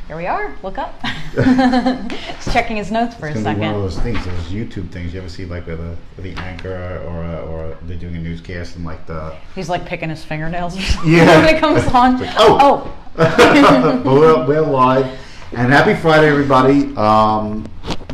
Here we are. Look up. He's checking his notes for a It's second. gonna be one of those things, those YouTube things. You ever see like with the anchor or they're doing a newscast and like the He's like picking his fingernails or something Yeah. when it comes on. Like, oh. But we're live, and happy Friday, everybody.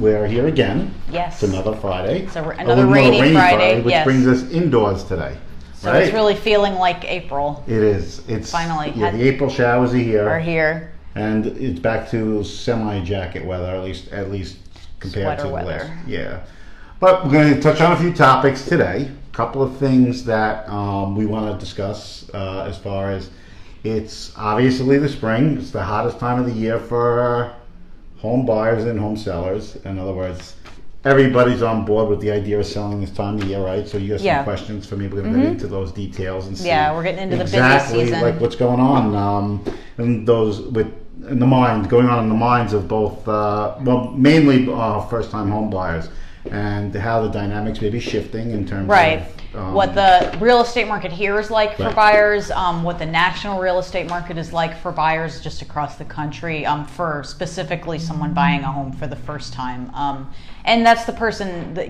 We're here again. Yes. It's another Friday. So another rainy Friday, which yes. brings us indoors today. So right? it's really feeling like April. It is. It's Finally Yeah, the April showers are here. and it's back to semi-jacket weather, at least compared Sweater to the weather. last. Yeah. But we're going to touch on a few topics today. A couple of things that we want to discuss as far as it's obviously the spring. It's the hottest time of the year for home buyers and home sellers. In other words, everybody's on board with the idea of selling this time of the year, right? So you got some questions for me. We're going to get into those details and see. Yeah, we're getting into the busy exactly season. like what's going on and those in the mind going on in the minds of both mainly first-time home buyers, and how the dynamics may be shifting in terms of what the real estate market here is like for Right. buyers, what the national real estate market is like for buyers just across the country, for specifically someone buying a home for the first time, and that's the person that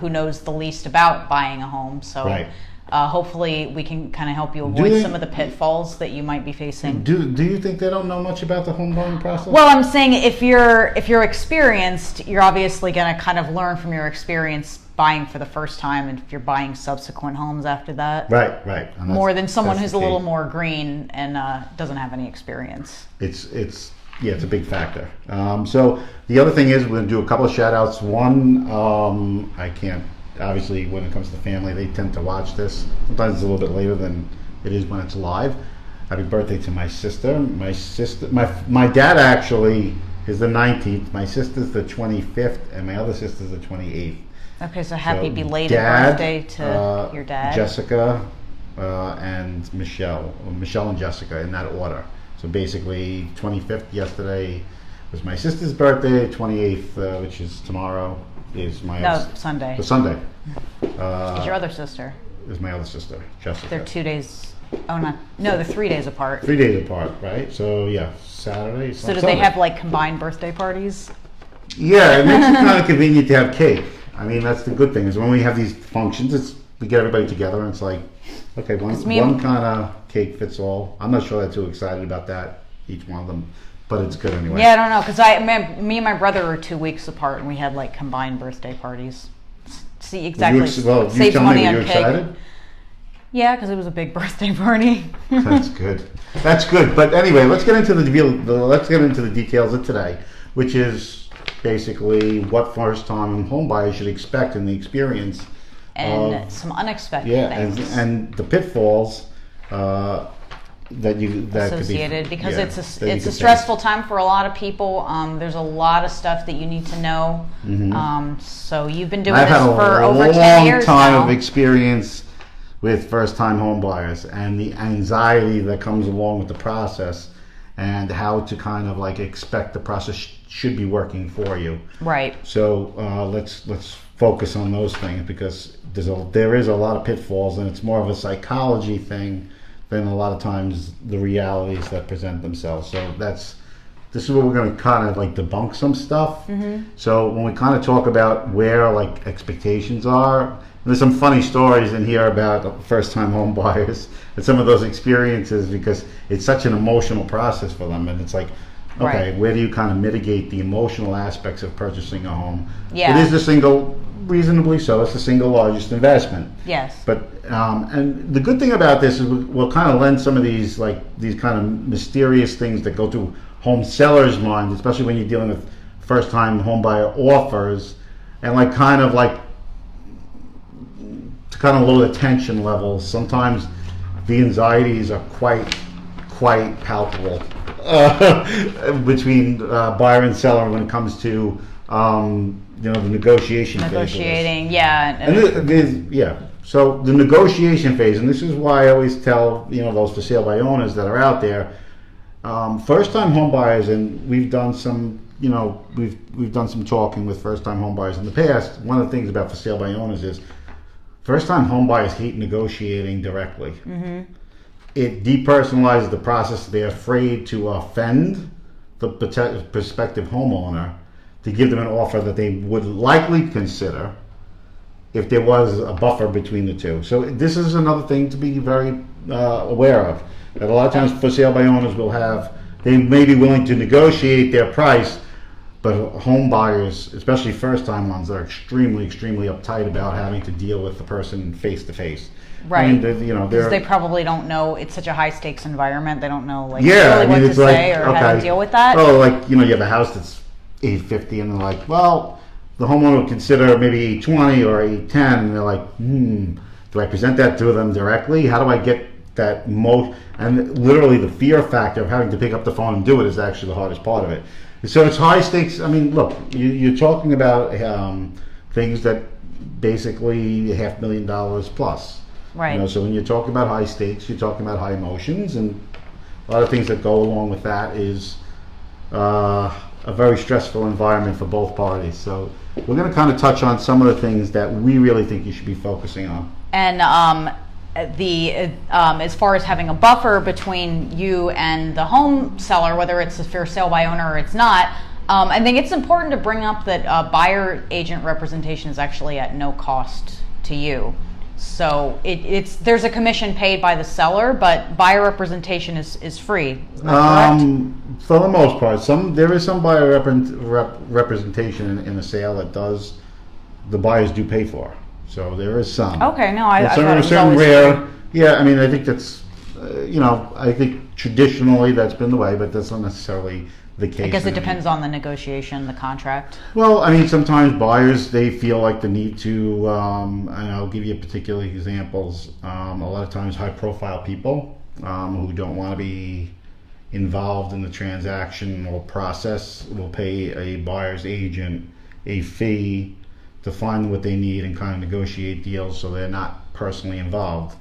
who knows the least about buying a home. So Right. hopefully we can kind of help you avoid some of the pitfalls that you might be facing. Do you think they don't know much about the home buying process? Well, I'm saying if you're experienced, you're obviously going to kind of learn from your experience buying for the first time, and if you're buying subsequent homes after that. Right. And More than someone that's who's the a little key. more green and doesn't have any experience. It's a big factor. So the other thing is we're going to do a couple of shout outs. One, I can't, obviously when it comes to family, they tend to watch this. Sometimes it's a little bit later than it is when it's live. Happy birthday to my sister. My dad actually is the 19th. My sister's the 25th, and my other sister's the 28th. Okay, so happy So belated dad, birthday to your dad. Jessica, and Michelle and Jessica in that order. So basically 25th yesterday was my sister's birthday, 28th, which is tomorrow, is my Sunday. The Sunday. Is your other sister? Is my other sister, Jessica. They're 2 days. Oh no, they're 3 days apart. 3 days apart, right? So yeah, Saturday. So do they have like combined birthday parties? Yeah, it makes it kind of convenient to have cake. I mean, that's the good thing is when we have these functions, we get everybody together and it's like, okay, one kind of cake fits all. I'm not sure they're too excited about that, each one of them, but it's good anyway. Yeah, I don't know, because me and my brother were 2 weeks apart, and we had like combined birthday parties. See, exactly. Saves money on cake. Excited? Yeah, because it was a big birthday party. That's good. But anyway, let's get into the details of today, which is basically what first-time home buyers should expect in the experience. And some unexpected things. and the pitfalls that associated, could be, because it's a stressful time for a lot of people. There's a lot of stuff that you need to know. Mm-hmm. So you've been doing this for over 10 years now. I've had a long time of experience with first-time home buyers and the anxiety that comes along with the process, and how to kind of like expect the process should be working for you. Right. So let's focus on those things, because there is a lot of pitfalls, and it's more of a psychology thing than a lot of times the realities that present themselves. So this is where we're going to kind of like debunk some stuff. Mm-hmm. So when we kind of talk about where like expectations are, there's some funny stories in here about first-time home buyers and some of those experiences, because it's such an emotional process for them, and it's like, okay, where do you kind of mitigate the emotional aspects of purchasing a home? Yeah. It is reasonably so, it's the single largest investment. Yes. But and the good thing about this is we'll kind of lend some of these kind of mysterious things that go through home sellers' minds, especially when you're dealing with first-time home buyer offers, and to kind of lower the tension levels. Sometimes the anxieties are quite palpable between buyer and seller when it comes to the negotiation phase. Negotiating, So the negotiation phase, and this is why I always tell those for sale by owners that are out there, first-time home buyers, and we've done some we've done some talking with first-time home buyers in the past. One of the things about for sale by owners is first-time home buyers hate negotiating directly. Mm-hmm. It depersonalizes the process. They're afraid to offend the prospective homeowner to give them an offer that they would likely consider if there was a buffer between the two. So this is another thing to be very aware of. That a lot of times for sale by owners they may be willing to negotiate their price, but home buyers, especially first-time ones, are extremely, extremely uptight about having to deal with the person face to face. Right. I mean, you know, because they probably don't know. It's such a high stakes environment. They don't know like yeah, really I mean, what it's to like, say or how to deal with that. Oh, like, you know, you have a house that's $850, and they're like, well, the homeowner would consider maybe $820 or $810, and they're like, do I present that to them directly? How do I get that most? And literally, the fear factor of having to pick up the phone and do it is actually the hardest part of it. So it's high stakes. I mean, look, you're talking about things that basically $500,000 plus. Right. You know, so when you're talking about high stakes, you're talking about high emotions, and a lot of things that go along with that is a very stressful environment for both parties. So we're going to kind of touch on some of the things that we really think you should be focusing on. And as far as having a buffer between you and the home seller, whether it's a fair sale by owner or it's not, I think it's important to bring up that buyer agent representation is actually at no cost to you. So there's a commission paid by the seller, but buyer representation is free. Is that correct? For the most part, there is some buyer representation in the sale that the buyers do pay for. So there is some. Okay, no, I thought it was certain always rare. free. Yeah, I mean, I think that's I think traditionally that's been the way, but that's not necessarily the case. I guess it depends on the negotiation, the contract. Well, I mean, sometimes buyers, they feel like the need to, and I'll give you particular examples. A lot of times high profile people who don't want to be involved in the transaction or process will pay a buyer's agent a fee to find what they need and kind of negotiate deals so they're not personally involved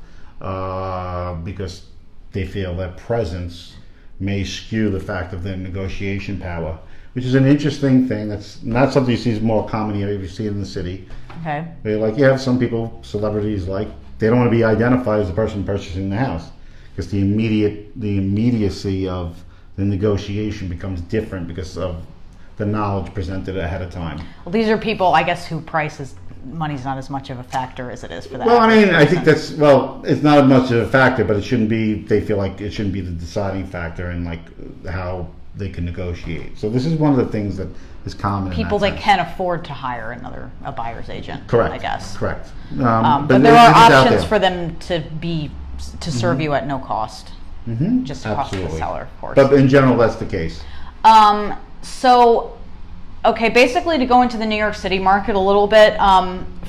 because they feel their presence may skew the fact of their negotiation power, which is an interesting thing. That's not something you see is more common here. You see it in the city. Okay. Like you have some people, celebrities, like they don't want to be identified as the person purchasing the house because the immediacy of the negotiation becomes different because of the knowledge presented ahead of time. Well, these are people, I guess, who money's not as much of a factor as it is for that. Well, I mean, I think it's not as much of a factor, but it shouldn't be, they feel like it shouldn't be the deciding factor in like how they can negotiate. So this is one of the things that is common. People that can afford to hire a buyer's agent. Correct. I guess. Correct. But there are options for them to serve you at no cost. Mm-hmm. Just the cost of the seller, of course. But in general, that's the case. So, okay, basically to go into the New York City market a little bit,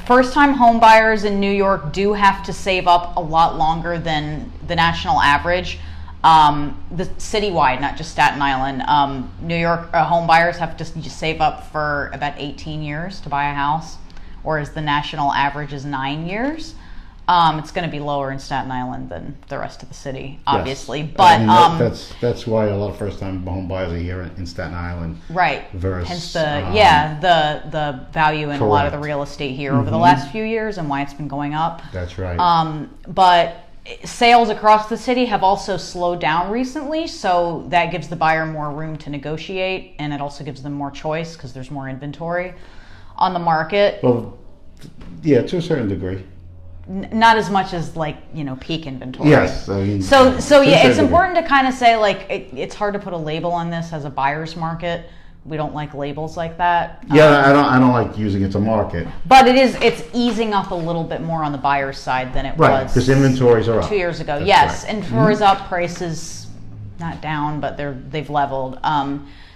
first-time home buyers in New York do have to save up a lot longer than the national average. The citywide, not just Staten Island. New York home buyers have to just save up for about 18 years to buy a house, whereas the national average is 9 years. It's going to be lower in Staten Island than the rest of the city, obviously. Yes. But that's why a lot of first-time home buyers are here in Staten Island. Right. Versus, hence the value in a lot of the real estate here over the last few years and why it's been going up. That's right. But sales across the city have also slowed down recently, so that gives the buyer more room to negotiate, and it also gives them more choice because there's more inventory on the market. Well, yeah, to a certain degree. Not as much as peak inventory. Yes, I mean, so yeah, it's important to kind of say it's hard to put a label on this as a buyer's market. We don't like labels like that. Yeah, I don't like using it to market. But it's easing up a little bit more on the buyer's side than it was. Because inventories are up 2 years ago. That's yes, right. Inventory's up, prices not down, but they've leveled.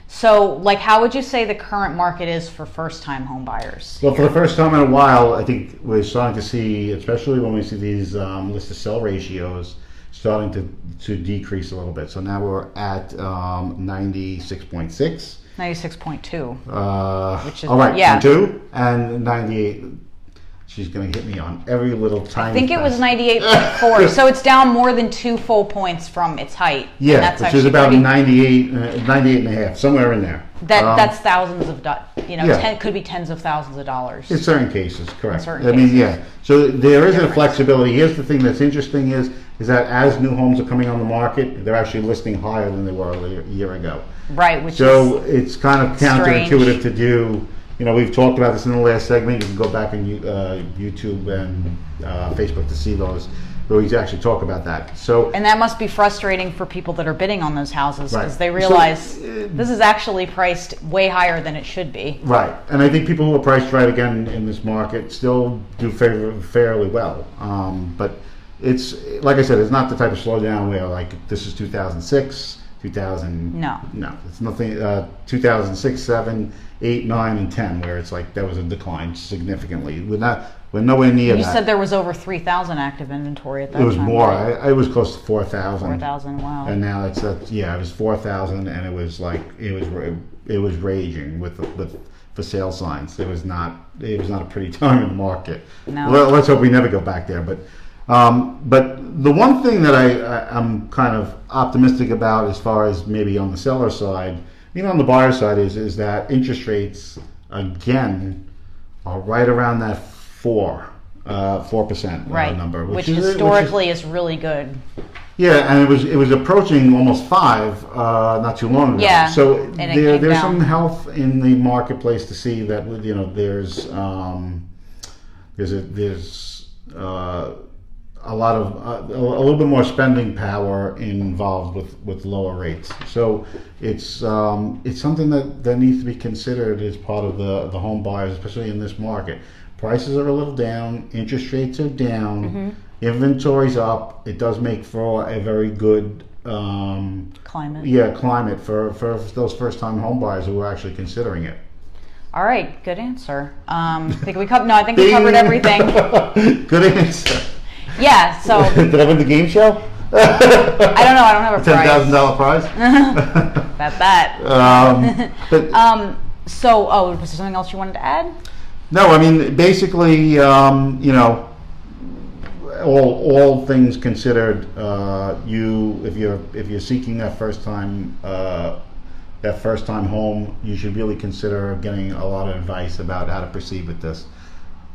So, how would you say the current market is for first-time home buyers? Well, for the first time in a while, I think we're starting to see, especially when we see these list-to-sell ratios, starting to decrease a little bit. So now we're at 96.6. 96.2. Which is, all right, yeah. 2 and 98. She's going to hit me on every little tiny. I think it was 98.4, so it's down more than 2 full points from its height. Yeah, which is about 98 and a half, somewhere in there. That's thousands of Yeah. could be tens of thousands of dollars. In certain cases, correct. certain I mean, cases. yeah. So there is a Difference. flexibility. Here's the thing that's interesting is that as new homes are coming on the market, they're actually listing higher than they were a year ago. Right, which So is it's kind of strange. counterintuitive to do. We've talked about this in the last segment. You can go back on YouTube and Facebook to see those, where we actually talk about that. So, and that must be frustrating for people that are bidding on those houses because Right. they realize this is actually priced way higher than it should be. right, and I think people who are priced right again in this market still do fairly well. But it's like I said, it's not the type of slowdown where like this is 2006, 2000. No. It's nothing. 2006, 7, 8, 9, and 10, where it's like there was a decline significantly. We're nowhere near You that. said there was over 3,000 active inventory at that It was time. more. right? I was close to 4,000. 4,000, wow. And now it was 4,000, and it was like it was raging with for sale signs. It was not a pretty time in the market. No. Let's hope we never go back there. But the one thing that I'm kind of optimistic about, as far as maybe on the seller side, even on the buyer side, is that interest rates again are right around that 4% Right, number, which historically is really good. Yeah, and it was approaching almost 5 not too long ago. Yeah, So and it came there's down. some health in the marketplace to see that there's a lot of a little bit more spending power involved with lower rates. So it's something that needs to be considered as part of the home buyers, especially in this market. Prices are a little down, interest rates are down, Mm-hmm. inventory's up. It does make for a very good Climate. climate for those first-time home buyers who are actually considering it. All right, good answer. I think we covered everything. Good answer. Yeah, so Did I win the game show? I don't know. I don't have a prize. $10,000 prize. That's that. But Was there something else you wanted to add? no, I mean basically, all things considered, if you're seeking that first time home, you should really consider getting a lot of advice about how to proceed with this.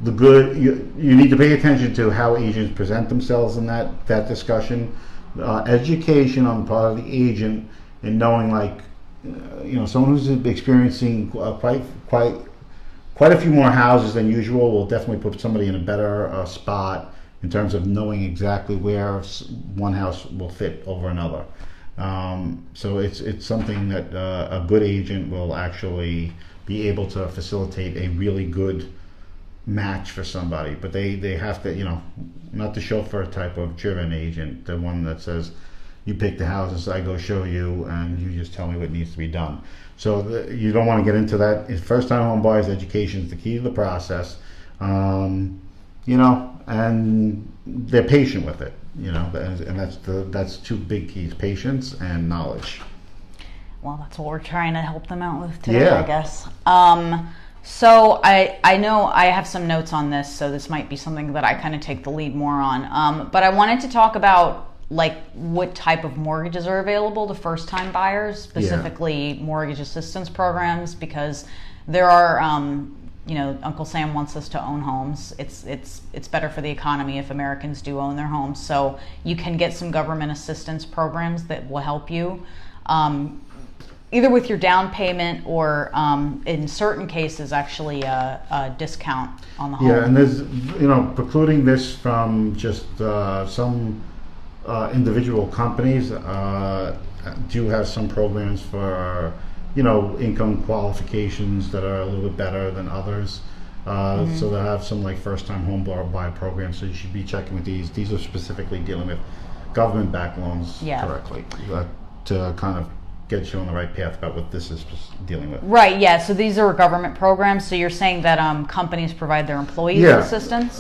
You need to pay attention to how agents present themselves in that discussion. Education on the part of the agent, and knowing someone who's experiencing quite a few more houses than usual will definitely put somebody in a better spot in terms of knowing exactly where one house will fit over another. So it's something that a good agent will actually be able to facilitate a really good match for somebody. But they have to, not the chauffeur type of driven agent, the one that says, you pick the houses, I go show you, and you just tell me what needs to be done. So you don't want to get into that. First time home buyers education is the key to the process. And they're patient with it, and that's two big keys: patience and knowledge. Well, that's what we're trying to help them out with today, Yeah. I guess. So I know I have some notes on this, so this might be something that I kind of take the lead more on. But I wanted to talk about what type of mortgages are available to first-time buyers, specifically mortgage assistance programs, because there are, Uncle Sam wants us to own homes. It's better for the economy if Americans do own their homes. So you can get some government assistance programs that will help you, either with your down payment or, in certain cases, actually a discount on the home. Yeah, and there's precluding this from just some individual companies do have some programs for income qualifications that are a little bit better than others. So they have some first-time home buyer programs. So you should be checking with these. These are specifically dealing with government-backed loans correctly to kind of get you on the right path about what this is dealing with. Right. Yeah. So these are government programs. So you're saying that companies provide their employees with assistance?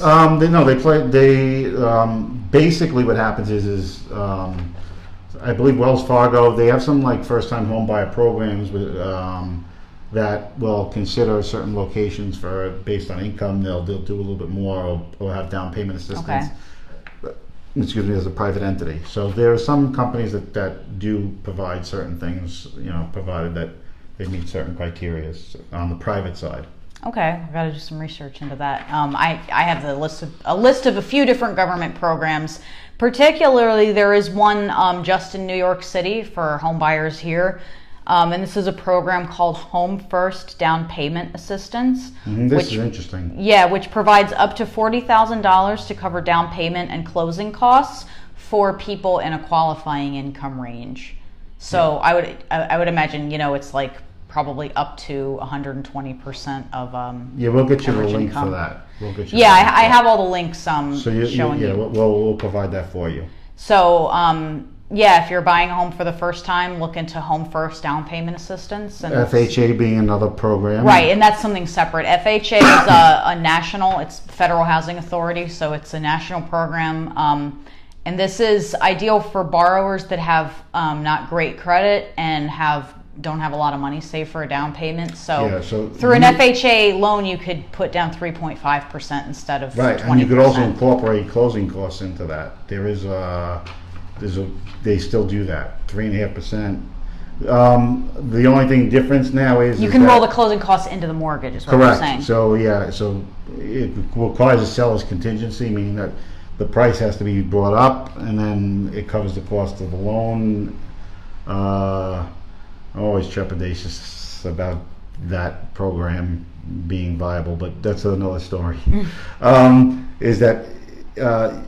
Basically what happens is I believe Wells Fargo, they have some first-time home buyer programs with, that will consider certain locations based on income. They'll do a little bit more or have down payment assistance. Excuse me, as a private entity. So there are some companies that do provide certain things, provided that they meet certain criteria on the private side. Okay, I've got to do some research into that. I have a list of a few different government programs. Particularly, there is one just in New York City for home buyers here, and this is a program called Home First Down Payment Assistance. This is interesting. Yeah, which provides up to $40,000 to cover down payment and closing costs for people in a qualifying income range. So yeah. I would imagine, it's like probably up to 120% of yeah, we'll get you the link income. for that. We'll get you. Yeah, I have all the links showing you. We'll provide that for you. So yeah, if you're buying a home for the first time, look into Home First Down Payment Assistance. And FHA being another program. Right, and that's something separate. FHA is a national, it's Federal Housing Authority, so it's a national program. And this is ideal for borrowers that have not great credit and don't have a lot of money saved for a down payment. So through an FHA loan, you could put down 3.5% instead of 20%. And you could also incorporate closing costs into that. They still do that, 3.5%. The only thing difference now is you can roll the closing costs into the mortgage. Is what correct. You're saying. So it requires a seller's contingency, meaning that the price has to be brought up, and then it covers the cost of the loan. I'm always trepidatious about that program being viable, but that's another story. Is that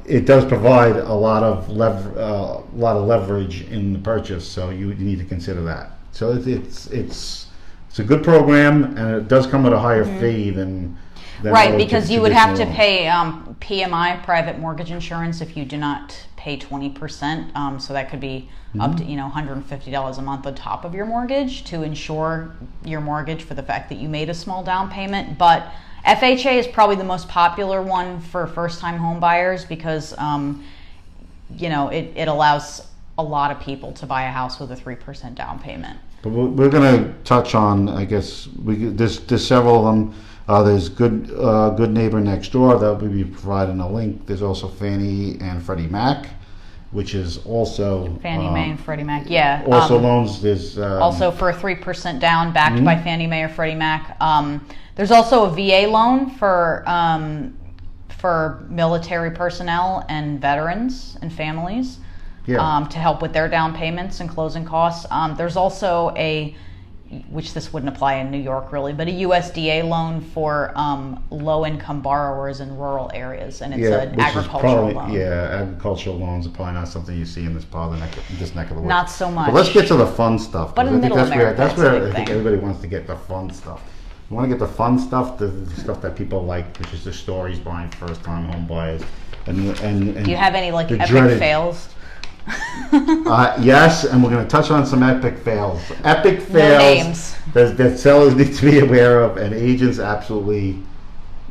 it does provide a lot of leverage in the purchase, so you need to consider that. So it's a good program, and it does come with a higher fee than right, because you would have to pay PMI, private mortgage insurance, if you do not pay 20%. So that could be up to $150 a month on top of your mortgage to insure your mortgage for the fact that you made a small down payment. But FHA is probably the most popular one for first-time home buyers because it allows a lot of people to buy a house with a 3% down payment. But we're going to touch on, I guess, there's several of them. There's Good Neighbor Next Door that we'll be providing a link. There's also Fannie and Freddie Mac, which is also Fannie Mae and Freddie Mac. Yeah. Also loans. There's also for a 3% down, backed by Fannie Mae or Freddie Mac. There's also a VA loan for military personnel and veterans and families to help with their down payments and closing costs. There's also which this wouldn't apply in New York really, but a USDA loan for low-income borrowers in rural areas, and it's an agricultural loan. Yeah, agricultural loans are probably not something you see in this part of this neck of the woods. Not so much. But let's get to the fun stuff. But in Middle America, that's where I think everybody wants to get the fun stuff. You want to get the fun stuff, the stuff that people like, which is the stories behind first-time home buyers. And do you have any epic fails? Yes, and we're going to touch on some epic fails. Epic fails names. That sellers need to be aware of, and agents absolutely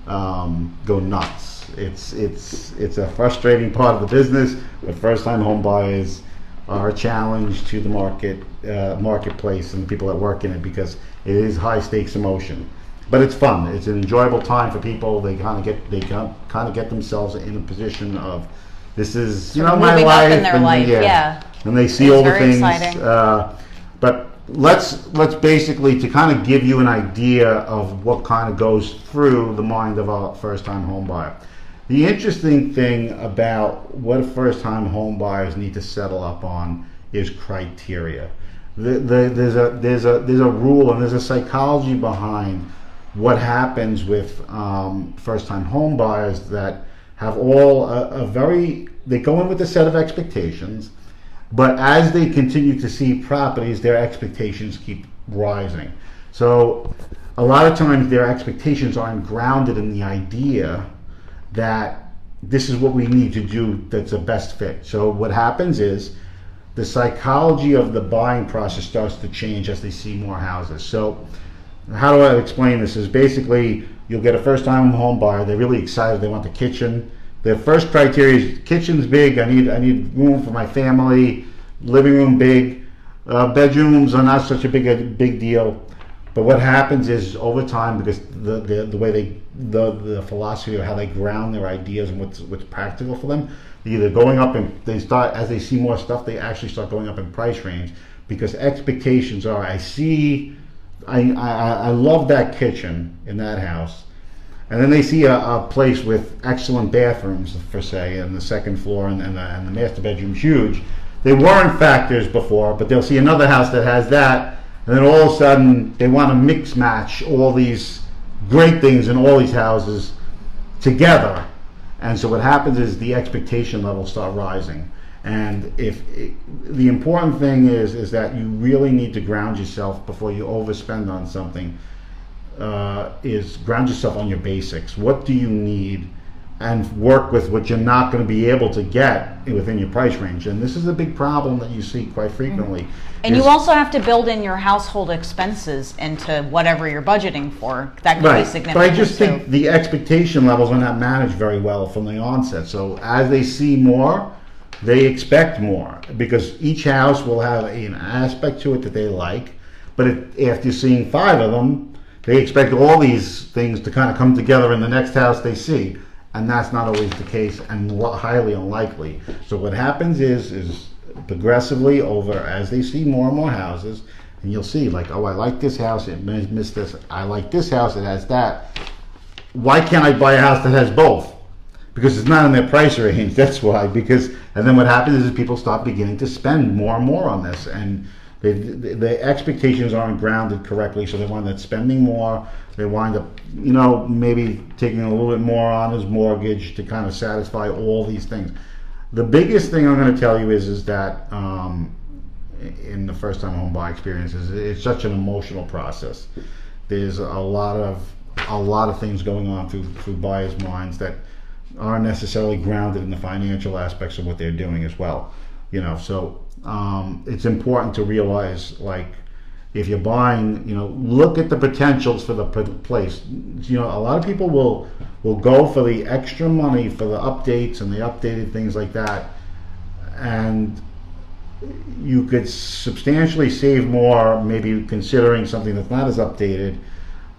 go nuts. It's a frustrating part of the business, but first-time home buyers are a challenge to the marketplace and the people that work in it because it is high-stakes emotion. But it's fun. It's an enjoyable time for people. They kind of get themselves in a position of, this is my life, in their life, and they see all the things. But let's basically, to kind of give you an idea of what kind of goes through the mind of a first-time home buyer. The interesting thing about what a first-time home buyers need to settle up on is criteria. There's a rule and there's a psychology behind what happens with first-time home buyers that have all they go in with a set of expectations, but as they continue to see properties, their expectations keep rising. So a lot of times their expectations aren't grounded in the idea that this is what we need to do that's a best fit. So what happens is the psychology of the buying process starts to change as they see more houses. So how do I explain this? Is basically you'll get a first-time home buyer. They're really excited. They want the kitchen. Their first criteria is kitchen's big. I need room for my family. Living room big. Bedrooms are not such a big deal. But what happens is over time, because the way the philosophy of how they ground their ideas and what's practical for them, they're either going up and as they see more stuff, they actually start going up in price range because expectations are, I see I love that kitchen in that house. And then they see a place with excellent bathrooms, for say, in the second floor, and the master bedroom's huge. They weren't factors before, but they'll see another house that has that, and then all of a sudden they want to mix match all these great things in all these houses together. And so what happens is the expectation levels start rising. And the important thing is that you really need to ground yourself before you overspend on something. Is ground yourself on your basics. What do you need, and work with what you're not going to be able to get within your price range. And this is a big problem that you see quite frequently. And you also have to build in your household expenses into whatever you're budgeting for. That could be significant. But I just think the expectation levels are not managed very well from the onset. So as they see more, they expect more, because each house will have an aspect to it that they like. But after seeing 5 of them, they expect all these things to kind of come together in the next house they see, and that's not always the case, and highly unlikely. So what happens is progressively over, as they see more and more houses, and you'll see like, oh, I like this house, it missed this. I like this house, it has that. Why can't I buy a house that has both? Because it's not in their price range. That's why. And then what happens is people start beginning to spend more and more on this, and the expectations aren't grounded correctly, so they wind up spending more. They wind up, maybe taking a little bit more on his mortgage to kind of satisfy all these things. The biggest thing I'm going to tell you is that in the first-time home buy experience, it's such an emotional process. There's a lot of things going on through buyers' minds that aren't necessarily grounded in the financial aspects of what they're doing as well. So it's important to realize, like, if you're buying, look at the potentials for the place. A lot of people will go for the extra money for the updates and the updated things like that, and you could substantially save more, maybe considering something that's not as updated,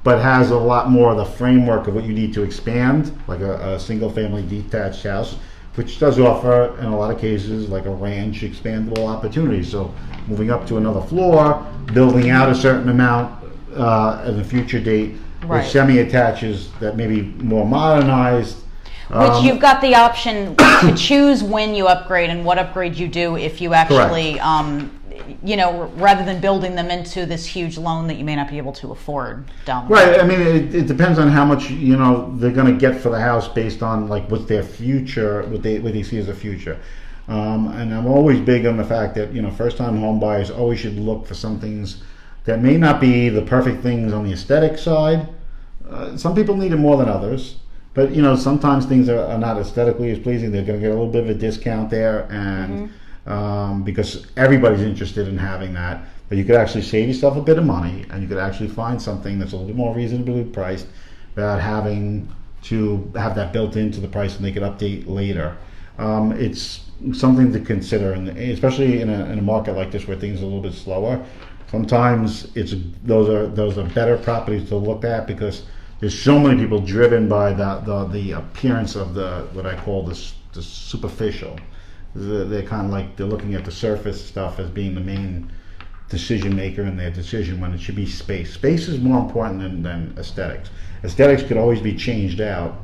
but has a lot more of the framework of what you need to expand, like a single-family detached house, which does offer, in a lot of cases, like a range expandable opportunity. So moving up to another floor, building out a certain amount at a future date, with semi-attaches that may be more modernized. Which you've got the option to choose when you upgrade and what upgrade you do if you actually, rather than building them into this huge loan that you may not be able to afford down the road. Right. I mean, it depends on how much they're going to get for the house based on like what's their future, what they see as a future. And I'm always big on the fact that first-time home buyers always should look for some things that may not be the perfect things on the aesthetic side. Some people need it more than others, but sometimes things are not aesthetically as pleasing. They're going to get a little bit of a discount there, and because everybody's interested in having that. But you could actually save yourself a bit of money, and you could actually find something that's a little bit more reasonably priced without having to have that built into the price, and they could update later. It's something to consider, and especially in a market like this where things are a little bit slower. Sometimes those are better properties to look at, because there's so many people driven by the appearance of what I call the superficial. They're kind of like they're looking at the surface stuff as being the main decision maker in their decision, when it should be space. Space is more important than aesthetics. Aesthetics could always be changed out.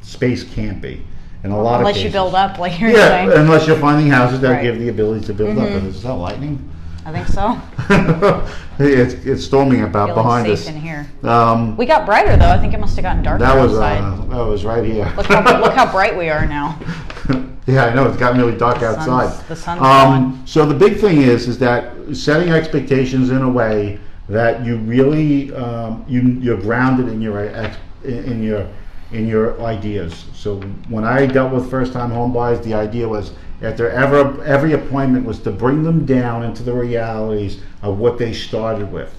Space can't be. In a lot of cases. Unless you build up, like you're saying. Yeah, unless you're finding houses that give the ability to build up. Is that lightning? I think so. It's storming about behind safe us. In here. We got brighter though. I think it must have gotten darker outside. That was right here. Look how bright we are now. Yeah, I know, it's gotten really dark outside. The sun's gone. So the big thing is that setting expectations in a way that you really you're grounded in your ideas. So when I dealt with first-time home buyers, the idea was after every appointment was to bring them down into the realities of what they started with.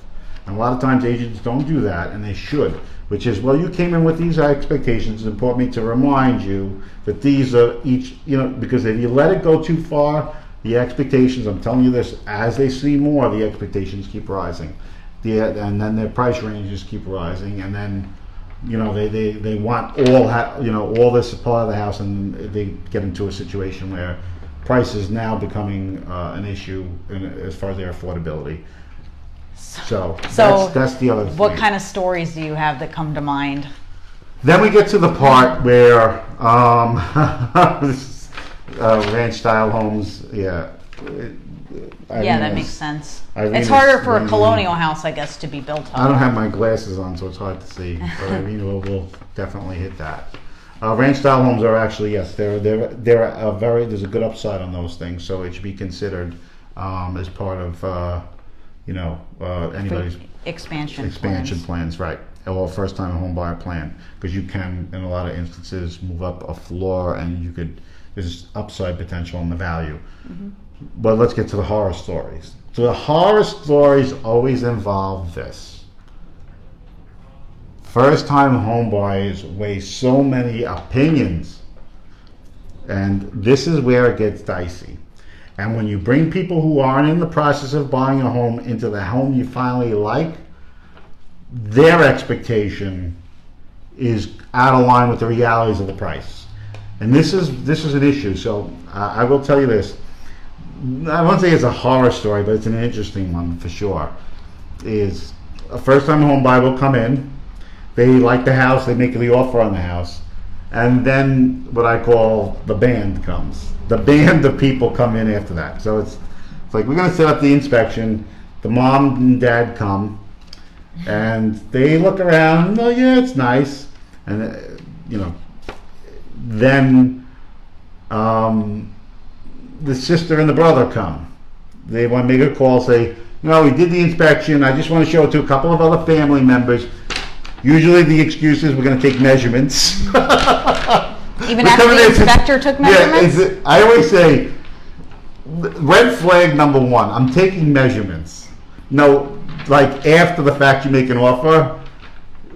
And a lot of times agents don't do that, and they should, which is, well, you came in with these expectations. It's important to remind you that these are each, because if you let it go too far, the expectations, I'm telling you this, as they see more, the expectations keep rising. And then their price ranges keep rising, and then they want all this part of the house, and they get into a situation where price is now becoming an issue as far as their affordability. So So that's the other thing. what kind of stories do you have that come to mind? Then we get to the part where ranch style homes. Yeah. Yeah, that makes sense. Irena's It's harder for a really- colonial house, I guess, to be built I don't on. have my glasses on, so it's hard to see. But Irina will definitely hit that. Ranch style homes are actually, yes, they're a very, there's a good upside on those things, so it should be considered as part of anybody's Expansion plans, right? Or first time home buyer plan, because you can, in a lot of instances, move up a floor and you could, there's upside potential in the value. But let's get to the horror stories. So the horror stories always involve this. First time home buyers weigh so many opinions. And this is where it gets dicey. And when you bring people who aren't in the process of buying a home into the home you finally like, their expectation is out of line with the realities of the price. And this is an issue. So I will tell you this. I won't say it's a horror story, but it's an interesting one for sure. Is a first-time home buyer will come in, they like the house, they make the offer on the house, and then what I call the band comes. The band of people come in after that. So it's like we're going to set up the inspection. The mom and dad come, and they look around. Oh yeah, it's nice, and then. The sister and the brother come. They want to make a call, say, we did the inspection. I just want to show it to a couple of other family members. Usually the excuse is we're going to take measurements. Even after the inspector took measurements? Yeah, I always say, red flag number one, I'm taking measurements. No, like after the fact you make an offer,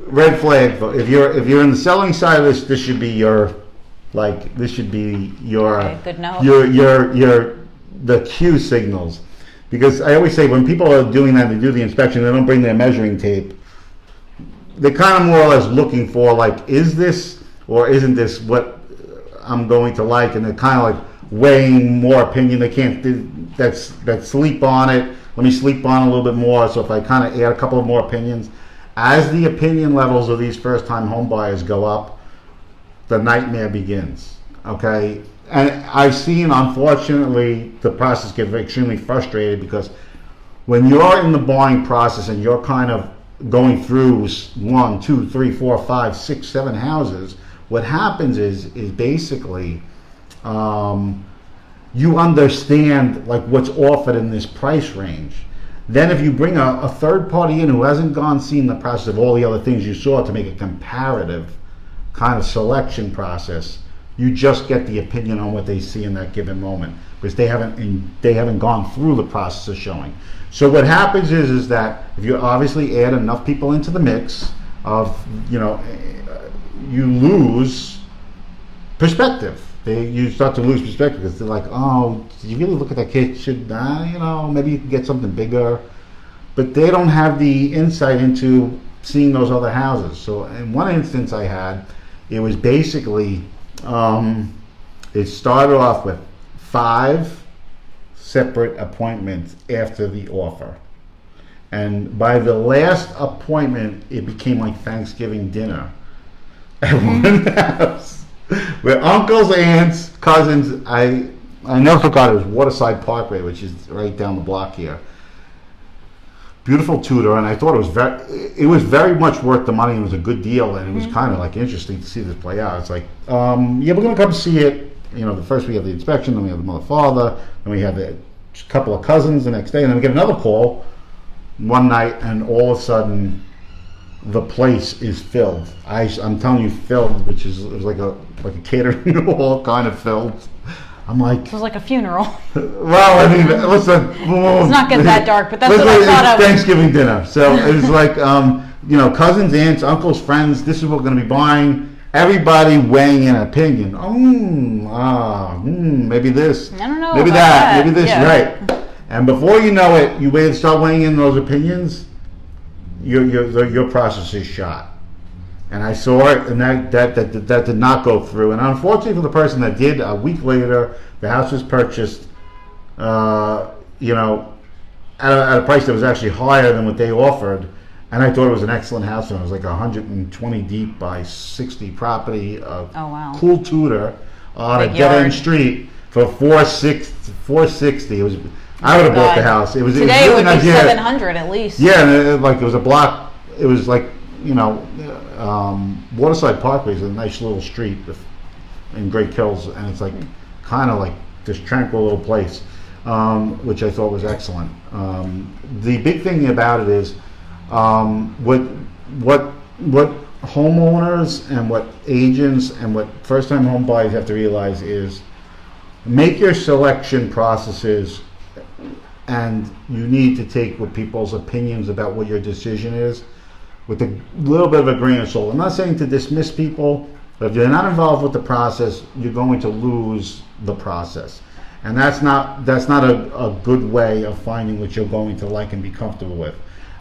red flag. If you're in the selling side of this should be your... this should be your okay, good note. the cue signals, because I always say when people are doing that, they do the inspection, they don't bring their measuring tape. They're kind of more or less looking for is this or isn't this what I'm going to like, and they're kind of weighing more opinion. They can't that sleep on it. Let me sleep on it a little bit more. So if I kind of add a couple of more opinions, as the opinion levels of these first time home buyers go up, the nightmare begins, okay? And I've seen, unfortunately, the process get extremely frustrated, because when you're in the buying process and you're kind of going through 1, 2, 3, 4, 5, 6, 7 houses, what happens is basically you understand what's offered in this price range. Then if you bring a third party in who hasn't seen the process of all the other things you saw to make a comparative kind of selection process, you just get the opinion on what they see in that given moment, because they haven't gone through the process of showing. So what happens is that if you obviously add enough people into the mix of you lose perspective. You start to lose perspective, because they're like, oh, did you really look at that kitchen? Maybe you can get something bigger, but they don't have the insight into seeing those other houses. So in one instance I had, it was basically, it started off with 5 separate appointments after the offer. And by the last appointment, it became like Thanksgiving dinner at one house. Where uncles, aunts, cousins, I never forgot, it was Waterside Parkway, which is right down the block here. Beautiful Tudor, and I thought it was very much worth the money. It was a good deal, and it was kind of interesting to see this play out. It's like, yeah, we're going to come see it. The first we have the inspection, then we have the mother, father, then we have a couple of cousins the next day, and then we get another call one night, and all of a sudden, the place is filled. I'm telling you, filled, which is, it was like a catering hall kind of filled. I'm like, it was like a funeral. Well, I mean, listen. Let's not get that dark, but that's what I thought of. Thanksgiving dinner. So it was like, cousins, aunts, uncles, friends. This is what we're going to be buying. Everybody weighing in an opinion. Maybe this. I don't know. Maybe about that. Maybe this. Yeah. Right. And before you know it, you start weighing in those opinions. Your process is shot. And I saw it, and that did not go through. And unfortunately for the person that did, a week later, the house was purchased. at a price that was actually higher than what they offered. And I thought it was an excellent house. And it was like 120 deep by 60 property. Oh, wow. Cool Tudor on Big a dead end yard. street for 460. It was. I would have bought the house. It was Today it it was would really be nice. 700 at least. Yeah, and it was a block. It was like, you know, Waterside Parkway is a nice little street in Great Kills, and it's like kind of like this tranquil little place, which I thought was excellent. The big thing about it is what homeowners and what agents and what first-time home buyers have to realize is make your selection processes, and you need to take what people's opinions about what your decision is with a little bit of a grain of salt. I'm not saying to dismiss people, but if you're not involved with the process, you're going to lose the process. And that's not a good way of finding what you're going to like and be comfortable with.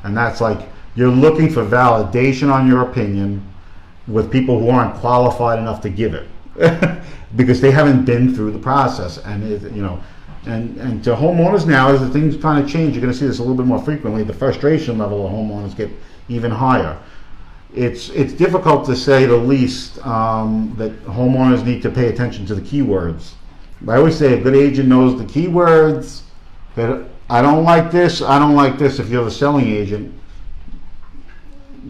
And that's like, you're looking for validation on your opinion with people who aren't qualified enough to give it because they haven't been through the process. And and to homeowners now, as the things kind of change, you're going to see this a little bit more frequently. The frustration level of homeowners get even higher. It's difficult to say the least that homeowners need to pay attention to the keywords. I always say a good agent knows the keywords. That I don't like this. I don't like this. If you're the selling agent,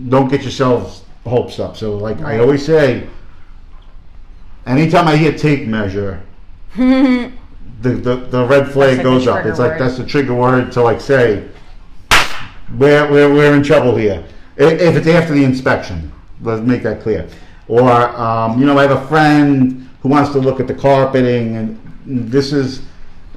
don't get yourselves hopes up. So, like I always say, anytime I hear tape measure, the red flag That's like goes the up. trigger It's like word. that's the trigger word to like say we're in trouble here. If it's after the inspection, let's make that clear. Or I have a friend who wants to look at the carpeting, and this is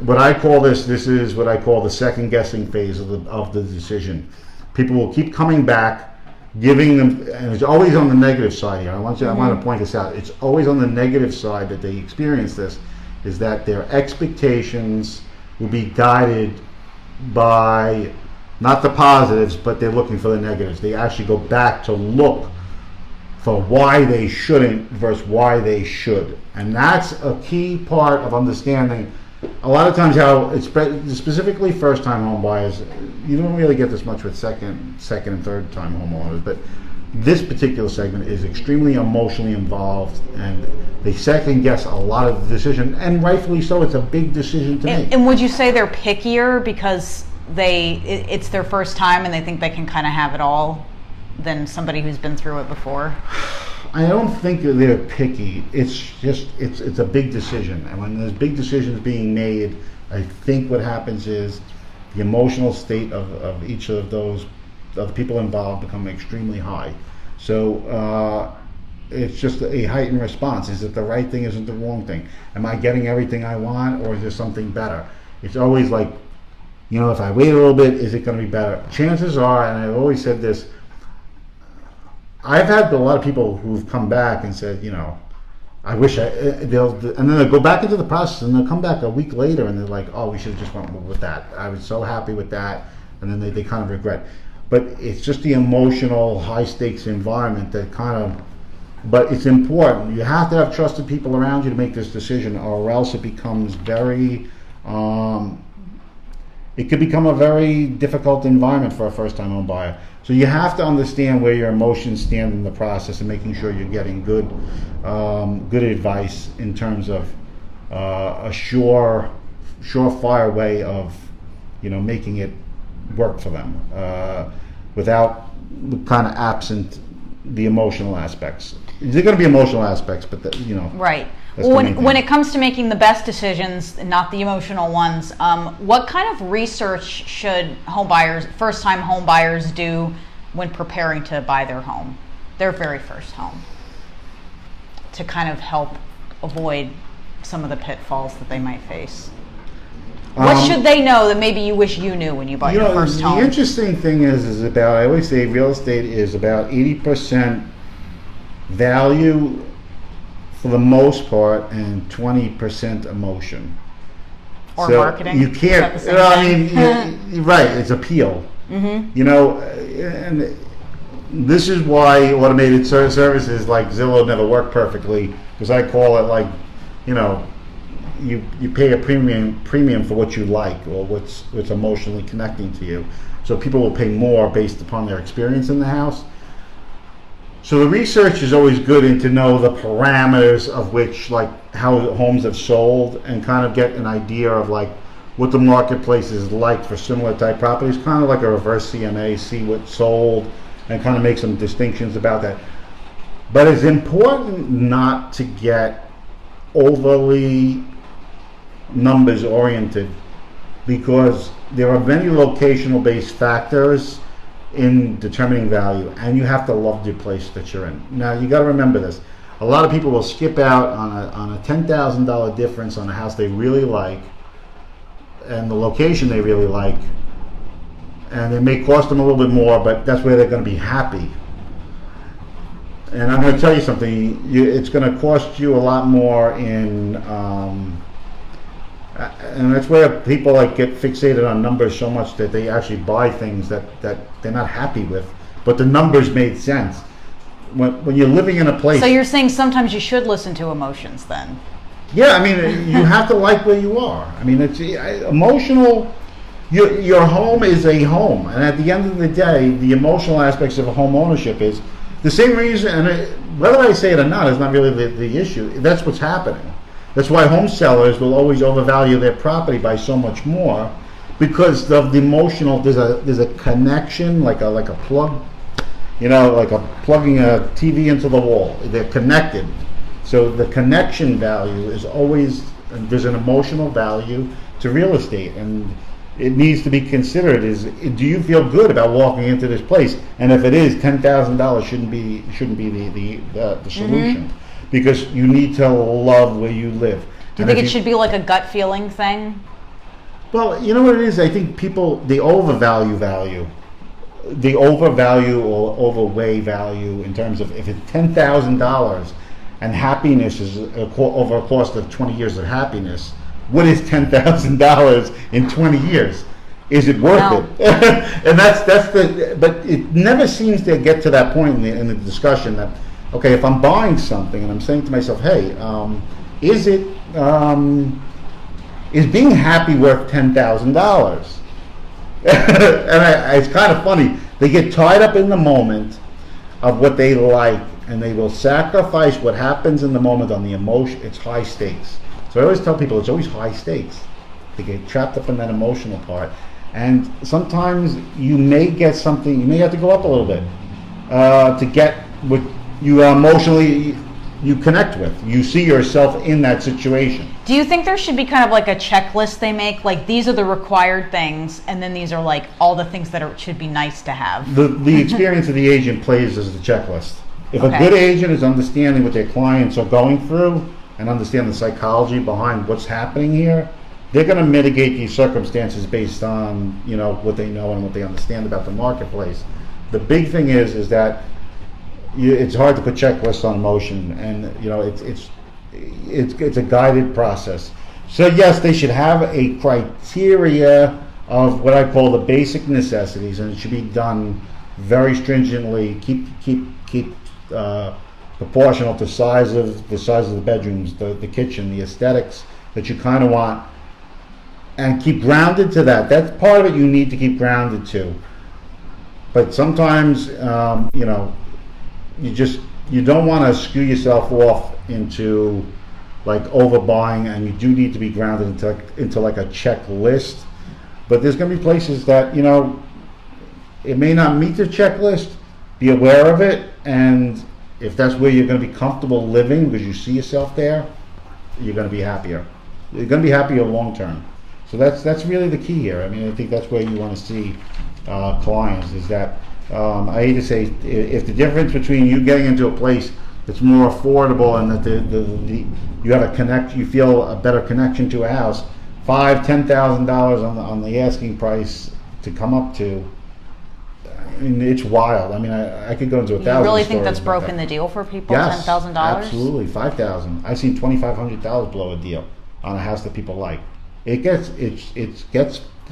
what I call this. This is what I call the second guessing phase of the decision. People will keep coming back, giving them, and it's always on the negative side here. I want to point this out. It's always on the negative side that they experience this, is that their expectations will be guided by not the positives, but they're looking for the negatives. They actually go back to look for why they shouldn't versus why they should. And that's a key part of understanding. A lot of times how it's specifically first-time home buyers, you don't really get this much with second and third-time homeowners, but this particular segment is extremely emotionally involved, and they second guess a lot of the decision, and rightfully so. It's a big decision to make. And would you say they're pickier because it's their first time and they think they can kind of have it all than somebody who's been through it before? I don't think that they're picky. It's just it's a big decision, and when there's big decisions being made, I think what happens is the emotional state of each of the people involved become extremely high. So it's just a heightened response. Is it the right thing? Is it the wrong thing? Am I getting everything I want, or is there something better? It's always like, if I wait a little bit, is it going to be better? Chances are, and I've always said this, I've had a lot of people who've come back and said, I wish and then they'll go back into the process, and they'll come back a week later and they're like, oh, we should have just went with that. I was so happy with that. And then they kind of regret. But it's just the emotional, high stakes environment that but it's important. You have to have trusted people around you to make this decision, or else it becomes it could become a very difficult environment for a first-time home buyer. So you have to understand where your emotions stand in the process, and making sure you're getting good advice in terms of a surefire way of making it work for them without kind of absent the emotional aspects. There are going to be emotional aspects, but Right. that's Well, the main thing. when it comes to making the best decisions, not the emotional ones, what kind of research should first-time home buyers do when preparing to buy their home, their very first home, to kind of help avoid some of the pitfalls that they might face? What should they know that maybe you wish you knew when you bought your first home? The interesting thing is about, I always say real estate is about 80% value for the most part, and 20% emotion. Or So marketing? You can't. Is that the same thing? You're right. It's appeal. Mm-hmm. And this is why automated services like Zillow never work perfectly, because I call it like, you pay a premium for what you like or what's emotionally connecting to you. So people will pay more based upon their experience in the house. So the research is always good and to know the parameters of which, like how homes have sold, and kind of get an idea of like what the marketplace is like for similar type properties, kind of like a reverse CMA, see what sold, and kind of make some distinctions about that. But it's important not to get overly numbers oriented, because there are many locational based factors in determining value, and you have to love the place that you're in. Now you got to remember this. A lot of people will skip out on a $10,000 difference on a house they really like and the location they really like, and it may cost them a little bit more, but that's where they're going to be happy. And I'm going to tell you something, it's going to cost you a lot more in, and that's where people like get fixated on numbers so much that they actually buy things that they're not happy with, but the numbers made sense. When you're living in a place... So you're saying sometimes you should listen to emotions then? Yeah, I mean, you have to like where you are. I mean, it's emotional. Your home is a home, and at the end of the day, the emotional aspects of a home ownership is the same reason, and whether I say it or not is not really the issue. That's what's happening. That's why home sellers will always overvalue their property by so much more, because of the emotional. There's a connection, like a plug, like plugging a TV into the wall. They're connected. So the connection value is always, there's an emotional value to real estate, and it needs to be considered. Do you feel good about walking into this place? And if it is, $10,000 shouldn't be the solution, because you need to love where you live. Do you think it should be like a gut feeling thing? Well, you know what it is? I think people, they overvalue value. They overvalue or overweigh value in terms of, if it's $10,000 and happiness is over a course of 20 years of happiness, what is $10,000 in 20 years? Is it worth it? And but it never seems to get to that point in the discussion that, okay, if I'm buying something and I'm saying to myself, hey, is being happy worth $10,000? And it's kind of funny. They get tied up in the moment of what they like, and they will sacrifice what happens in the moment on the emotion. It's high stakes. So I always tell people it's always high stakes. They get trapped up in that emotional part. And sometimes you may get something, you may have to go up a little bit to get what you emotionally you connect with. You see yourself in that situation. Do you think there should be kind of like a checklist they make? Like, these are the required things, and then these are like all the things that should be nice to have. The experience of the agent plays as the checklist. If a good agent is understanding what their clients are going through and understand the psychology behind what's happening here, they're going to mitigate these circumstances based on what they know and what they understand about the marketplace. The big thing is that it's hard to put checklists on emotion, and it's a guided process. So yes, they should have a criteria of what I call the basic necessities, and it should be done very stringently. Keep proportional to the size of the bedrooms, the kitchen, the aesthetics that you kind of want, and keep grounded to that. That's part of it. You need to keep grounded to. But sometimes you don't want to skew yourself off into like overbuying, and you do need to be grounded into like a checklist. But there's going to be places that it may not meet the checklist. Be aware of it, and if that's where you're going to be comfortable living because you see yourself there, you're going to be happier. You're going to be happier long term. So that's really the key here. I mean, I think that's where you want to see clients, is that I hate to say, if the difference between you getting into a place that's more affordable and that you have you feel a better connection to a house, $5,000-$10,000 on the asking price to come up to. I mean, it's wild. I mean, I could go into 1,000. You really think that's broken the deal for people? Yes, $10,000? Absolutely, $5,000. I've seen $2,500 blow a deal on a house that people like. It gets. It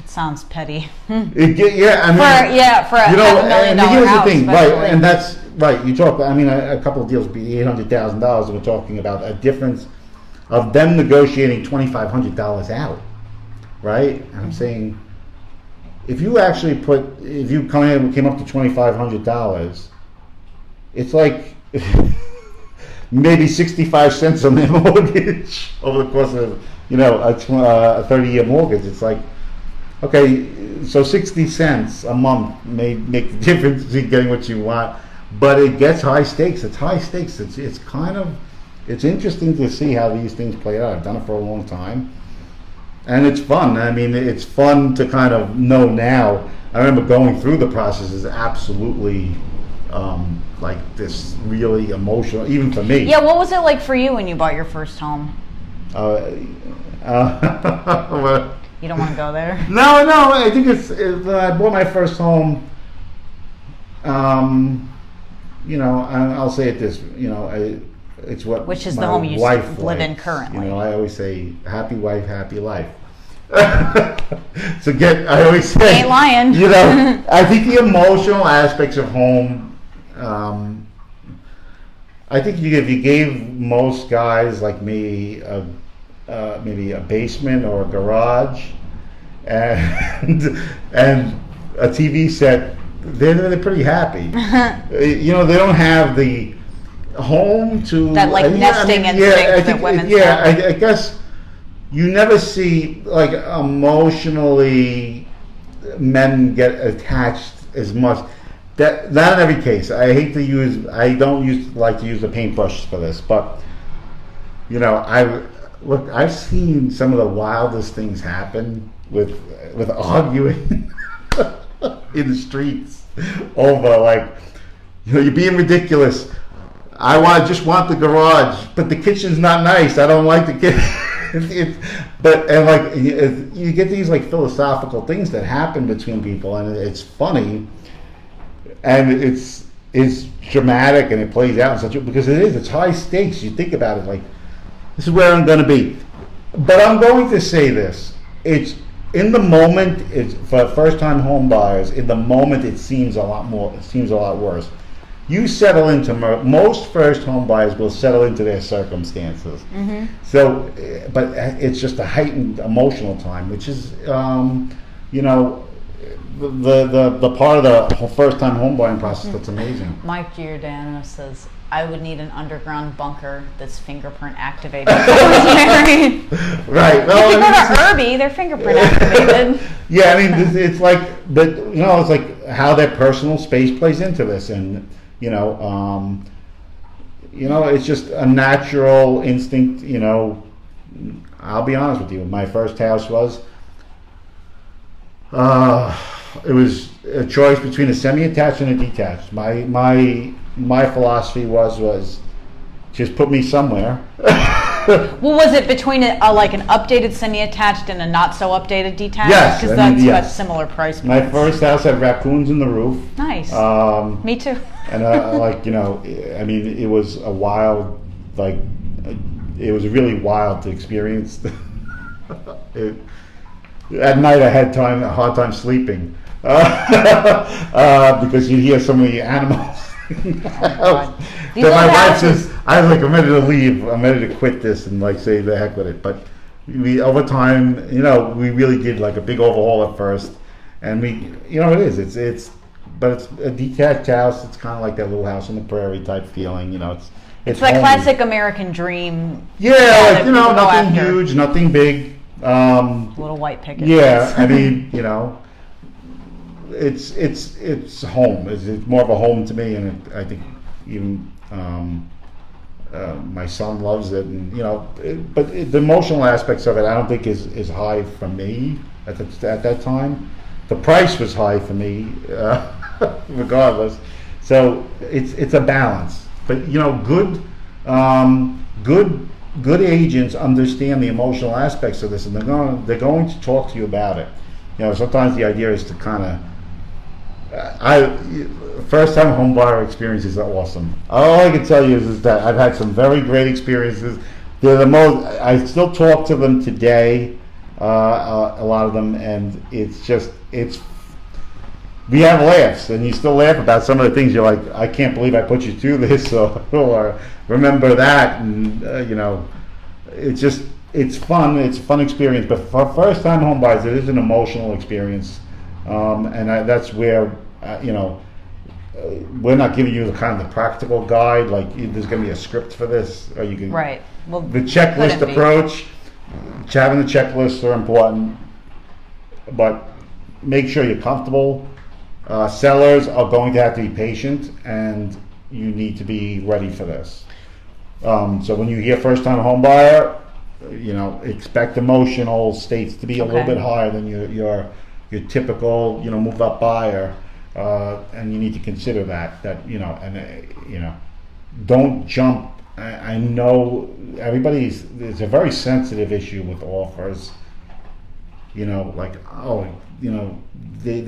sounds petty. For a $500,000 house. Here's the thing, right? And that's right. You talk. I mean, a couple of deals be $800,000. We're talking about a difference of them negotiating $2,500 out, right? And I'm saying, if you came up to $2,500, it's like maybe 65 cents on their mortgage over the course of a 30-year mortgage. It's like, okay, so 60 cents a month may make the difference in getting what you want, but it gets high stakes. It's high stakes. It's interesting to see how these things play out. I've done it for a long time, and it's fun. I mean, it's fun to kind of know now. I remember going through the process is absolutely like this really emotional, even for me. Yeah, what was it like for you when you bought your first home? Well, You don't want to go there? No. I think when I bought my first home, I'll say it this, it's what Which is my the home you wife live in likes. currently. I always say, happy wife, happy life. I always say, Ain't lying. I think the emotional aspects of home, I think if you gave most guys like me maybe a basement or a garage and a TV set, they're pretty happy. They don't have the home to that nesting instinct that women have. I guess you never see like emotionally men get attached as much. That not in every case. I don't like to use the paintbrush for this, but I've seen some of the wildest things happen with arguing in the streets over you're being ridiculous. I just want the garage, but the kitchen's not nice. I don't like the kitchen. You get these philosophical things that happen between people, and it's funny, and it's dramatic, and it plays out in because it's high stakes. You think about it this is where I'm going to be. But I'm going to say this. It's in the moment, for first-time home buyers, in the moment it seems a lot worse. You settle into, most first home buyers will settle into their circumstances. Mm-hmm. So, but it's just a heightened emotional time, which is, the part of the first-time home buying process that's amazing. Mike Giordano says, I would need an underground bunker that's fingerprint activated. Right. Well, if you go to Irby, they're fingerprint activated. Yeah, I mean, it's like, but it's like how their personal space plays into this, and it's just a natural instinct. I'll be honest with you. My first house was, it was a choice between a semi-attached and a detached. My philosophy was just put me somewhere. Well, was it between an updated semi-attached and a not so updated detached? Yes, because that's got similar price points. My first house had raccoons in the roof. Nice. Me too. And it was a wild, it was really wild to experience. At night, I had a hard time sleeping because you hear so many animals. Oh, my wife says, I'm ready to leave. I'm ready to quit this and say the heck with it. But over time, we really did a big overhaul at first, and it's a detached house. It's kind of like that little house on the prairie type feeling. It's like classic American dream. Yeah, nothing huge, nothing big. Little white picket. Yeah, I mean, it's home. It's more of a home to me, and I think even my son loves it, and but the emotional aspects of it, I don't think is high for me at that time. The price was high for me, regardless. So it's a balance. But good agents understand the emotional aspects of this, and they're going to talk to you about it. Sometimes the idea is to kind of. First-time home buyer experiences are awesome. All I can tell you is that I've had some very great experiences. They're the most. I still talk to them today, a lot of them, and we have laughs, and you still laugh about some of the things. You're like, I can't believe I put you through this, or remember that, and it's fun. It's a fun experience. But for first-time home buyers, it is an emotional experience, and that's where we're not giving you the kind of the practical guide. Like there's going to be a script for this, or you can Right. Well, the checklist couldn't be. approach. Having the checklists are important, but make sure you're comfortable. Sellers are going to have to be patient, and you need to be ready for this. So when you hear first-time home buyer, expect emotional states to be a little Okay. bit higher than your typical move-up buyer, and you need to consider that don't jump. I know it's a very sensitive issue with offers. They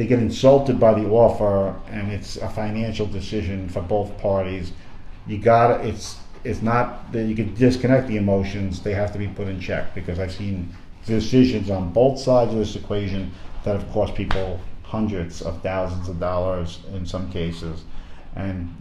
get insulted by the offer, and it's a financial decision for both parties. It's not that you can disconnect the emotions. They have to be put in check, because I've seen decisions on both sides of this equation that have cost people hundreds of thousands of dollars in some cases, and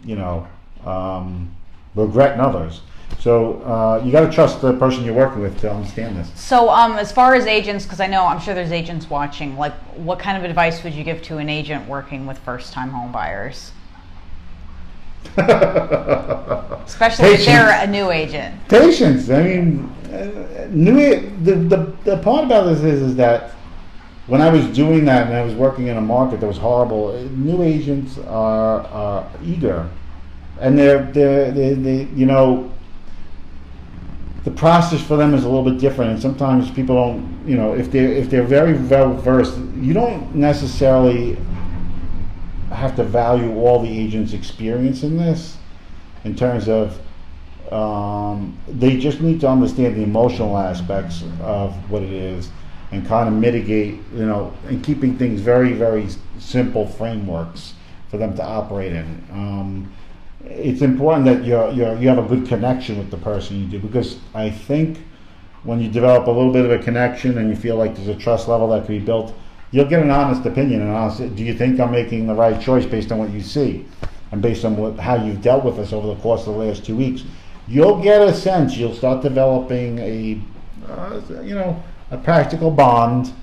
regret in others. So you got to trust the person you're working with to understand this. So as far as agents, because I'm sure there's agents watching, like what kind of advice would you give to an agent working with first-time home buyers? Especially if they're a new agent. Patience. I mean, the part about this is that when I was doing that and I was working in a market that was horrible, new agents are eager, and they the process for them is a little bit different, and sometimes people don't, if they're very well versed, you don't necessarily have to value all the agent's experience in this, in terms of they just need to understand the emotional aspects of what it is, and kind of mitigate, and keeping things very, very simple frameworks for them to operate in. It's important that you have a good connection with the person you do, because I think when you develop a little bit of a connection and you feel like there's a trust level that can be built, you'll get an honest opinion. And do you think I'm making the right choice based on what you see, and based on how you've dealt with us over the course of the last 2 weeks? You'll get a sense. You'll start developing a practical bond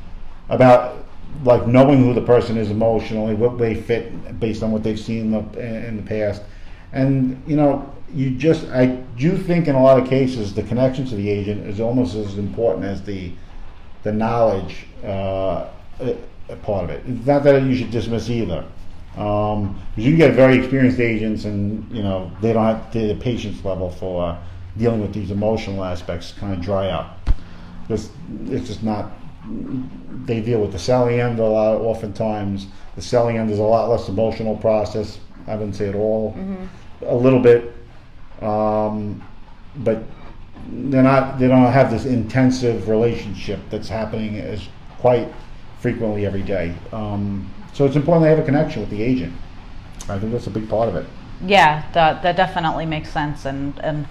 about, like, knowing who the person is emotionally, what they fit based on what they've seen in the past. And I do think in a lot of cases the connection to the agent is almost as important as the knowledge part of it. It's not that you should dismiss either, because you can get very experienced agents, and they don't have the patience level for dealing with these emotional aspects kind of dry up. It's just not. They deal with the selling end a lot. Oftentimes, the selling end is a lot less emotional process. I wouldn't say at all. Mm-hmm. A little bit, but they don't have this intensive relationship that's happening as quite frequently every day. So it's important they have a connection with the agent. I think that's a big part of it. Yeah, that definitely makes sense. And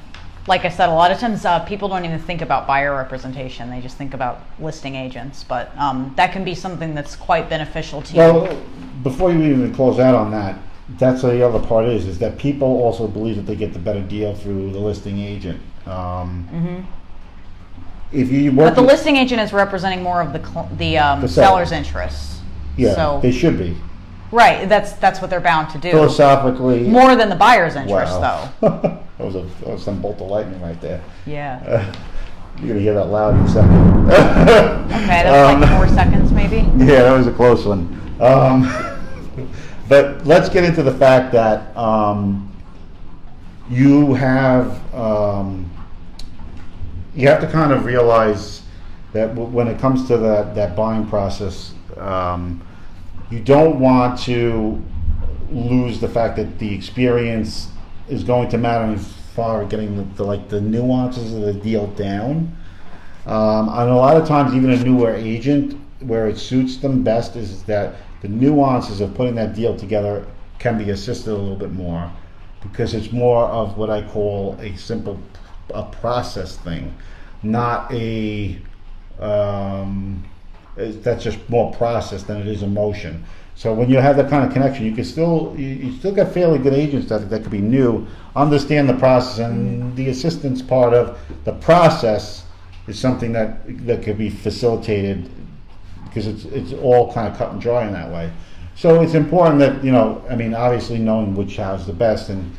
like I said, a lot of times people don't even think about buyer representation. They just think about listing agents. But that can be something that's quite beneficial to you. Well, before you even close out on that, that's the other part is that people also believe that they get the better deal through the listing agent. If you work, but the listing agent is representing more of the seller's interests. Yeah, so, they should be. Right, that's what they're bound to do. Philosophically, more than the buyer's interest, wow. though. that was some bolt of lightning right there. Yeah. You're gonna hear that loud in a second. Okay, that's like 4 seconds, maybe. Yeah, that was a close one. But let's get into the fact that you have to kind of realize that when it comes to that buying process, you don't want to lose the fact that the experience is going to matter as far as getting the nuances of the deal down. And a lot of times, even a newer agent, where it suits them best is that the nuances of putting that deal together can be assisted a little bit more, because it's more of what I call a process thing, not that's just more process than it is emotion. So when you have that kind of connection, you still get fairly good agents that could be new, understand the process, and the assistance part of the process is something that could be facilitated, because it's all kind of cut and dry in that way. So it's important that, I mean, obviously knowing which house is the best, and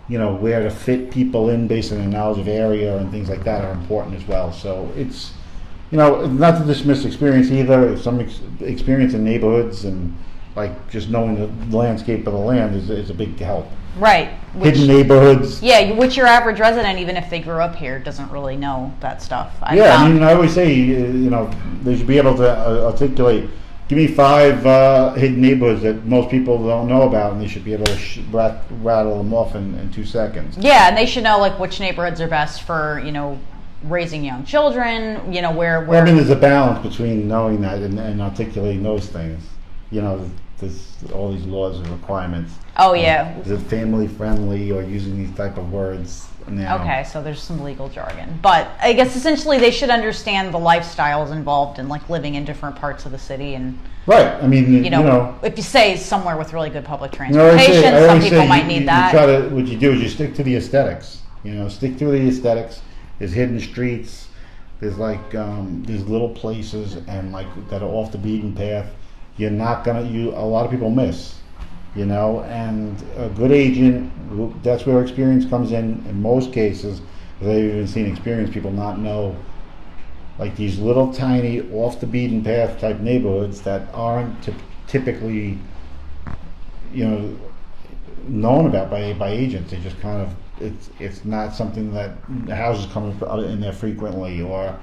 where to fit people in based on their knowledge of area and things like that are important as well. So it's, not to dismiss experience either. Some experience in neighborhoods and like just knowing the landscape of the land is a big help. Right. Hidden neighborhoods. Yeah, which your average resident, even if they grew up here, doesn't really know that stuff. I mean, I always say, they should be able to articulate, give me 5 hidden neighborhoods that most people don't know about, and they should be able to rattle them off in 2 seconds. Yeah, and they should know like which neighborhoods are best for, raising young children, where... Well, I mean, there's a balance between knowing that and articulating those things. There's all these laws and requirements. Oh, yeah. Is it family friendly, or using these type of words now? Okay, so there's some legal jargon. But I guess essentially they should understand the lifestyles involved in like living in different parts of the city. And right. I mean, if you say somewhere with really good public transportation, some people might need that. What you do is you stick to the aesthetics. Stick to the aesthetics. There's hidden streets. There's like these little places and like that are off the beaten path. You're not gonna. A lot of people miss. And a good agent, that's where experience comes in most cases. I've even seen experienced people not know, like these little tiny off the beaten path type neighborhoods that aren't typically, known about by agents. They just kind of, it's not something that houses come in there frequently, or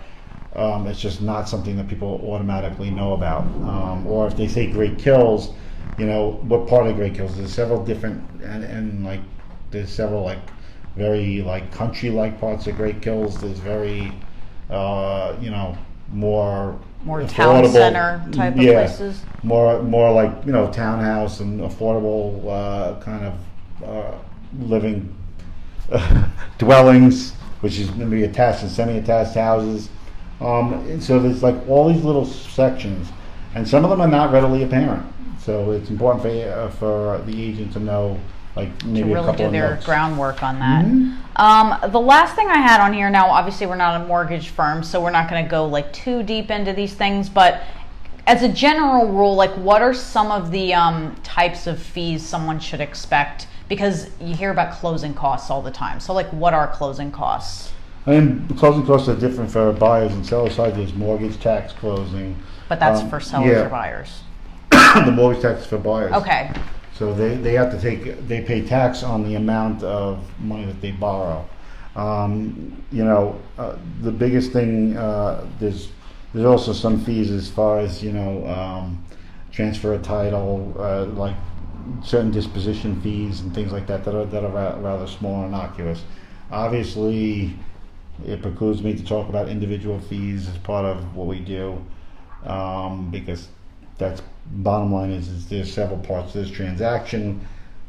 it's just not something that people automatically know about. Or if they say Great Kills, what part of Great Kills? There's several different, and like there's several like very like country-like parts of Great Kills. There's very, more town center type of places. More like townhouse and affordable kind of living dwellings, which is maybe attached and semi-attached houses. And so there's like all these little sections, and some of them are not readily apparent. So it's important for the agent to know, like maybe to really a couple do of their notes. groundwork on that. Mm-hmm. The last thing I had on here, now obviously we're not a mortgage firm, so we're not going to go like too deep into these things, but as a general rule, like what are some of the types of fees someone should expect? Because you hear about closing costs all the time. So like what are closing costs? I mean, closing costs are different for buyers and sellers side. There's mortgage tax closing. But that's for sellers or buyers? The mortgage tax is for buyers. Okay. So they have to they pay tax on the amount of money that they borrow. The biggest thing, there's also some fees as far as, transfer of title, like certain disposition fees and things like that are rather small and innocuous. Obviously, it precludes me to talk about individual fees as part of what we do, because that's bottom line is there's several parts to this transaction.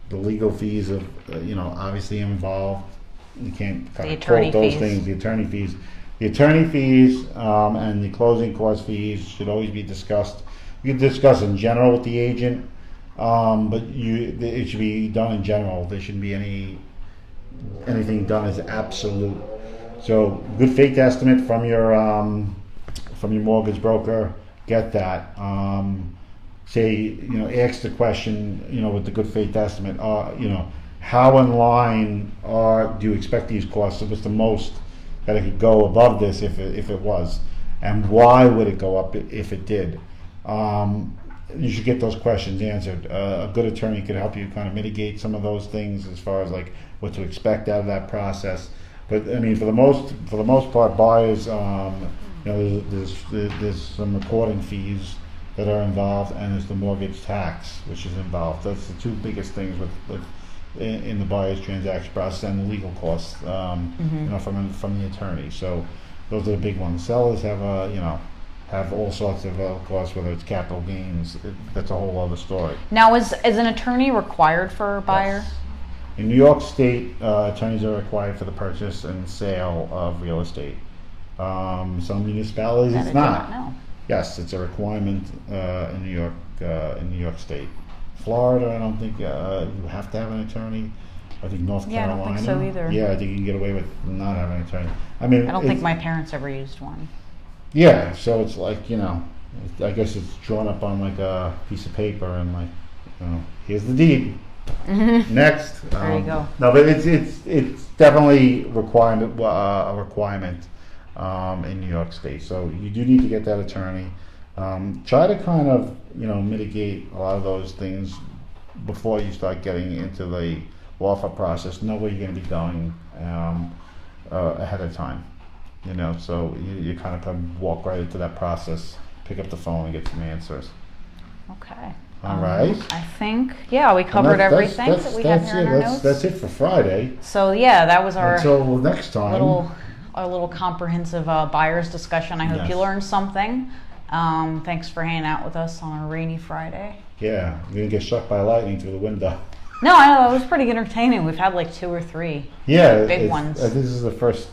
The legal fees of obviously involved. You can't kind of quote those things. The attorney fees, and the closing cost fees should always be discussed. You can discuss in general with the agent, but it should be done in general. There shouldn't be anything done as absolute. So good faith estimate from your mortgage broker. Get that. Ask the question, with the good faith estimate, how in line do you expect these costs? What's the most that it could go above this if it was, and why would it go up if it did? You should get those questions answered. A good attorney could help you kind of mitigate some of those things as far as like what to expect out of that process. But I mean, for the most part, buyers, there's some recording fees that are involved, and there's the mortgage tax which is involved. That's the two biggest things in the buyer's transaction process, and the legal costs, from the attorney. So those are the big ones. Sellers have all sorts of costs, whether it's capital gains. That's a whole other story. Now, is an attorney required for a buyer? Yes. In New York State, attorneys are required for the purchase and sale of real estate. Some municipalities it's not. No. Yes, it's a requirement in New York State. Florida, I don't think you have to have an attorney. I think North Yeah, I don't Carolina. think so either. Yeah, I think you can get away with not having an attorney. I mean, I don't think it's- my parents ever used one. Yeah, so it's like, I guess it's drawn up on like a piece of paper and like, here's the deed. Next. There you go. No, but it's definitely a requirement in New York State. So you do need to get that attorney. Try to kind of mitigate a lot of those things before you start getting into the offer process. Know where you're going to be going ahead of time. So you kind of walk right into that process, pick up the phone and get some answers. Okay. All right. I think, we covered everything that we have here in our notes. That's it for Friday. So that was our Until next time. little comprehensive buyer's discussion. I hope Yes. you learned something. Thanks for hanging out with us on a rainy Friday. Yeah, you're going to get struck by lightning through the window. No, I know, it was pretty entertaining. We've had like 2 or 3 Yeah, big ones. This is the first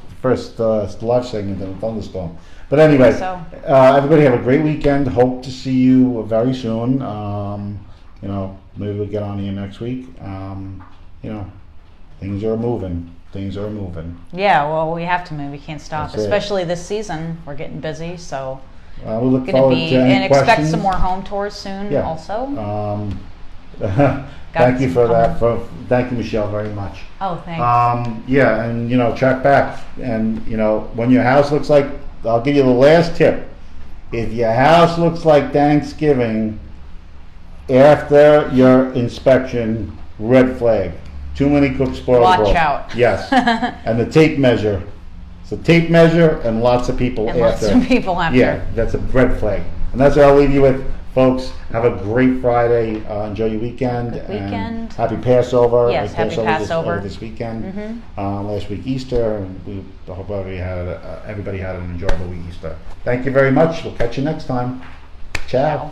live segment of a thunderstorm. But anyway, So. Everybody have a great weekend. Hope to see you very soon. Maybe we'll get on here next week. Things are moving. Yeah, well, we have to move. We can't stop, That's it. especially this season. We're getting busy, so We look going to forward be to any and expect questions. some more home tours soon. Yeah. Also. Thank you some for that. Thank you, Michelle, very much. Oh, thanks. And check back. And when your house looks like, I'll give you the last tip. If your house looks like Thanksgiving after your inspection, red flag. Too many cooks spoil the broth. Watch out. Yes. And the tape measure. So tape measure and lots of people And after. lots of people after. Yeah, that's a red flag. And that's what I'll leave you with, folks. Have a great Friday. Enjoy your weekend. Good and weekend. Happy Passover. Yes, happy Passover. This weekend. Mm-hmm. Last week Easter. And we hope everybody had an enjoyable week Easter. Thank you very much. We'll catch you next time. Ciao. Ciao.